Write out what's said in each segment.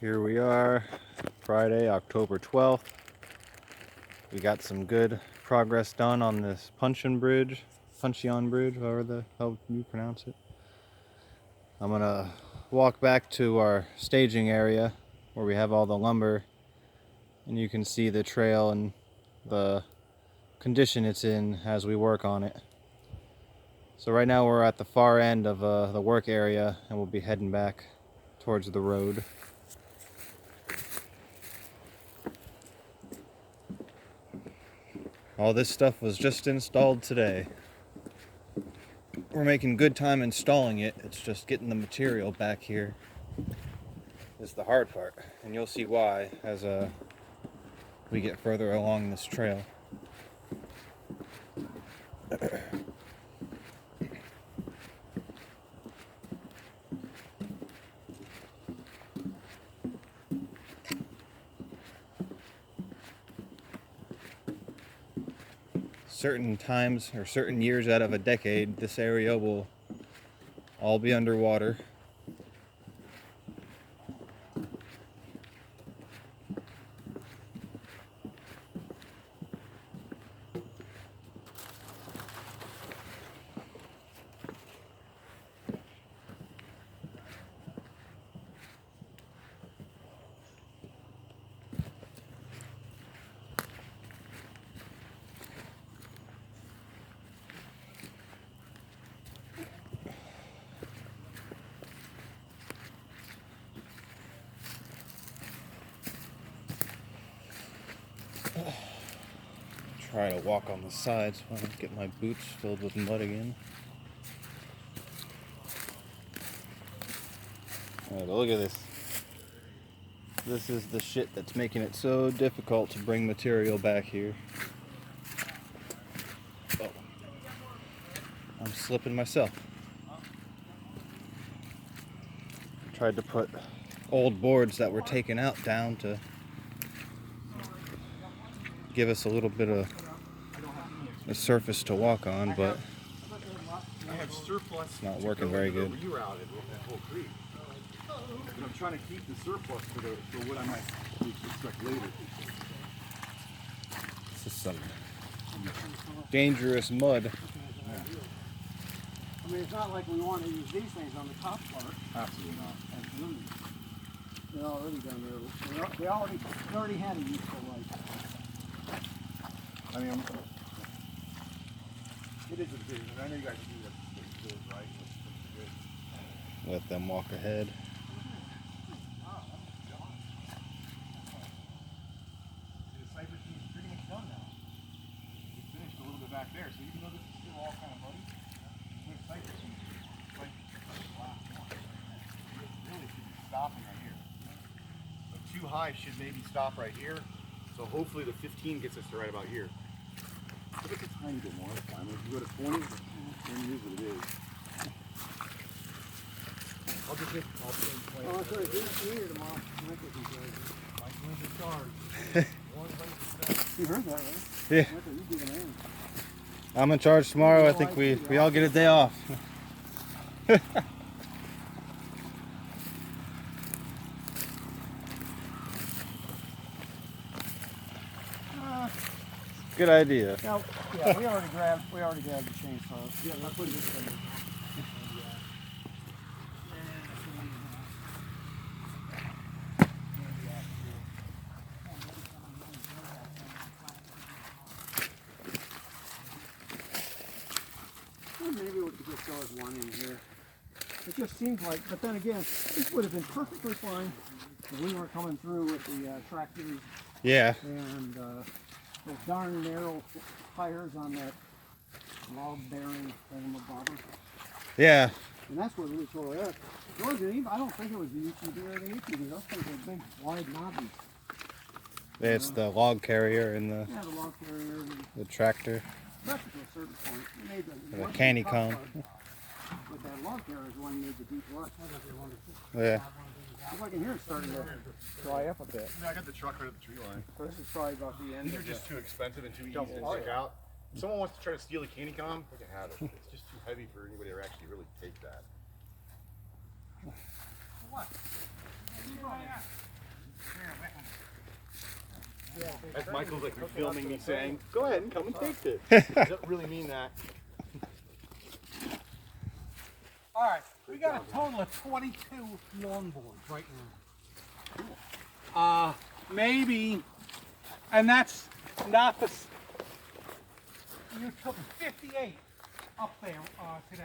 Here we are, Friday, October 12th. We got some good progress done on this Puncheon Bridge, how you pronounce it. I'm gonna walk back to our staging area where we have all the lumber, and you can see the trail and the condition it's in as we work on it. So right now we're at the far end of the work area, and we'll be heading back towards the road. All this stuff was just installed today. We're making good time installing it. It's just getting the material back here is the hard part, and you'll see why as we get further along this trail. Certain times or certain years out of a decade, this area will all be underwater. Try to walk on the sides so I don't get my boots filled with mud again. Alright, but look at this. This is the shit that's making it so difficult to bring material back here. Oh. I'm slipping myself. Tried to put old boards that were taken out down to give us a little bit of a surface to walk on, but it's not working very good. And I'm trying to keep the surplus for what I might expect later. This is some dangerous mud. Yeah. I mean, it's not like we want to use these things on the top part. Absolutely not. Absolutely. They're already done there. They already had a useful life. I mean, it is a big, and I know you guys do that, right? It's good. Let them walk ahead. Back there, so even though this is still all kind of muddy, there's cypress trees. The last one. It really should be stopping right here. The too high should maybe stop right here. So hopefully the 15 gets us to right about here. But it's a tiny bit more. That's fine. If you go to 20, then it is what it is. I'll just hit 20. Oh, sorry, he's here tomorrow. Michael's in charge. Michael's in charge. 100%. You heard that, right? Yeah. Michael, you do the man. I'm in charge tomorrow. I think we all get a day off. Good idea. Now, yeah, we already grabbed the chainsaw. Yeah, I'll put this thing. Maybe we could just go as one in here. It just seems like, but then again, this would have been perfectly fine if we weren't coming through with the tractors Yeah. and those darn narrow tires on that log bearing thing of bobber. Yeah. And that's what we saw there. I don't think it was the UTV or the ATV. Those things are big, wide knobbies. It's the log carrier and the log carrier. And the tractor. tractor to a certain point. It made The candy comb. But that log carrier is the one that made the deep rut. Yeah. If I can hear it starting to dry up a bit. I got the truck right at the tree line. This is probably about the end. These are just too expensive and too easy to stick out. If someone wants to try to steal a candy comb, they can have it. It's just too heavy for anybody to actually really take that. What? As Michael's like filming me saying, go ahead and come and taste it. I don't really mean that. All right, we got a total of 22 longboards right now. Maybe, and that's not the. You took 58 up there today.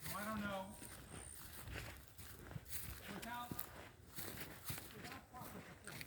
So I don't know. Without proper support.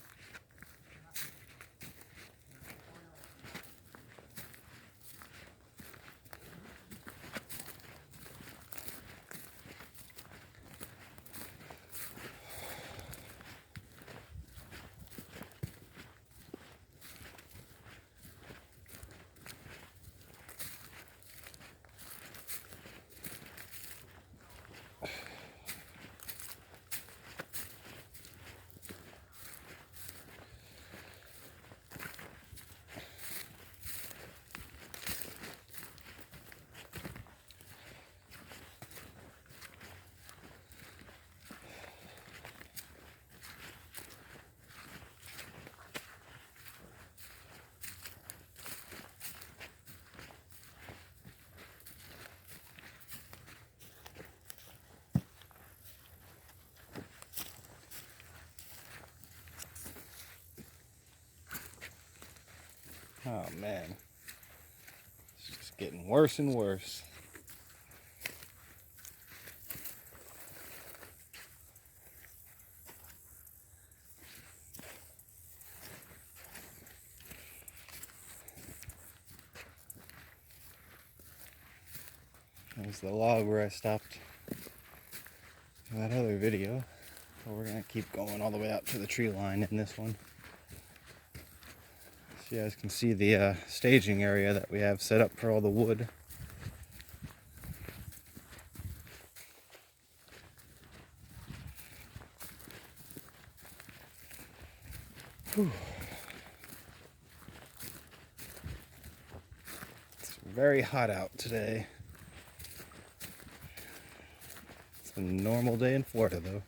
Oh man, it's just getting worse and worse. There's the log where I stopped in that other video. So we're gonna keep going all the way out to the tree line in this one. So you guys can see the staging area that we have set up for all the wood. Whew. It's very hot out today. It's a normal day in Florida though.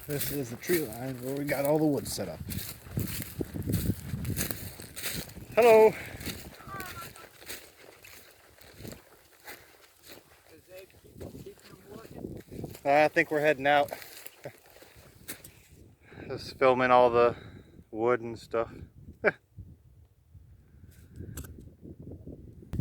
This is the tree line where we got all the wood set up. Hello. I think we're heading out. Just filming all the wood and stuff.